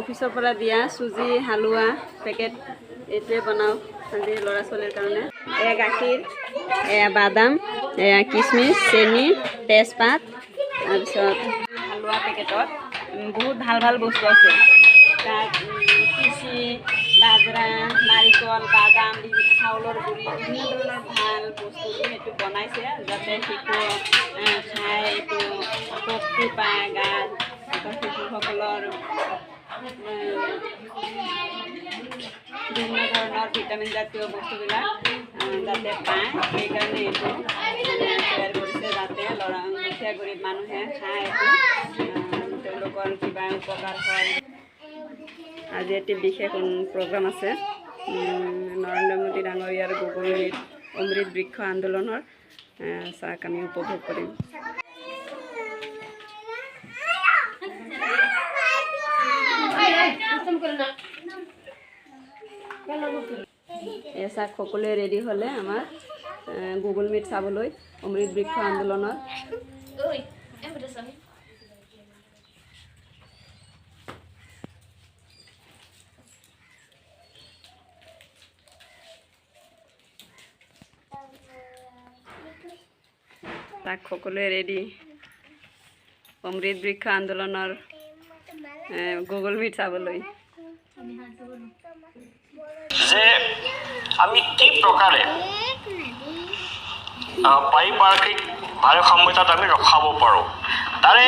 অফিসৰ পৰা দিয়া সুজি হালুৱা পেকেট এইটোৱে বনাও আজি ল'ৰা ছোৱালীৰ কাৰণে এয়া গাখীৰ এয়া বাদাম এয়া কিশমিশ চেনি তেজপাত তাৰপিছত হালুৱা পেকেটত বহুত ভাল ভাল বস্তু আছে তাত কিচি বাজৰা নাৰিকল বাদাম চাউলৰ গুড়ি বিভিন্ন ধৰণৰ ভাল বস্তু এইটো বনাইছে যাতে শিশু খাই এইটো শক্তি পায় গাত শিশুসকলৰ বিভিন্ন ধৰণৰ ভিটামিন জাতীয় বস্তুবিলাক যাতে পায় সেইকাৰণে এইটো তৈয়াৰ কৰিছে যাতে দুখীয়া গৰীব মানুহে খায় তেওঁলোকৰ কিবা উপকাৰ হয় আজি এটি বিশেষ প্ৰগ্ৰাম আছে নৰেন্দ্ৰ মোদী ডাঙৰীয়াৰ গুগল মিট অমৃত বৃক্ষ আন্দোলনৰ চাক আমি উপভোগ কৰিম এসা সকলে ৰেডি হলে আমাৰ গুগল মিট চাবলৈ অমৃত বৃক্ষ আন্দোলনৰ তাক সকলে ৰেডি অমৃত বৃক্ষ আন্দোলনৰ গুগল মিট চাবলৈ যে আমি কি প্ৰকাৰে পাৰিপাৰ্শ্বিক ভাৰসাম্যতাত আমি ৰখাব পাৰোঁ তাৰে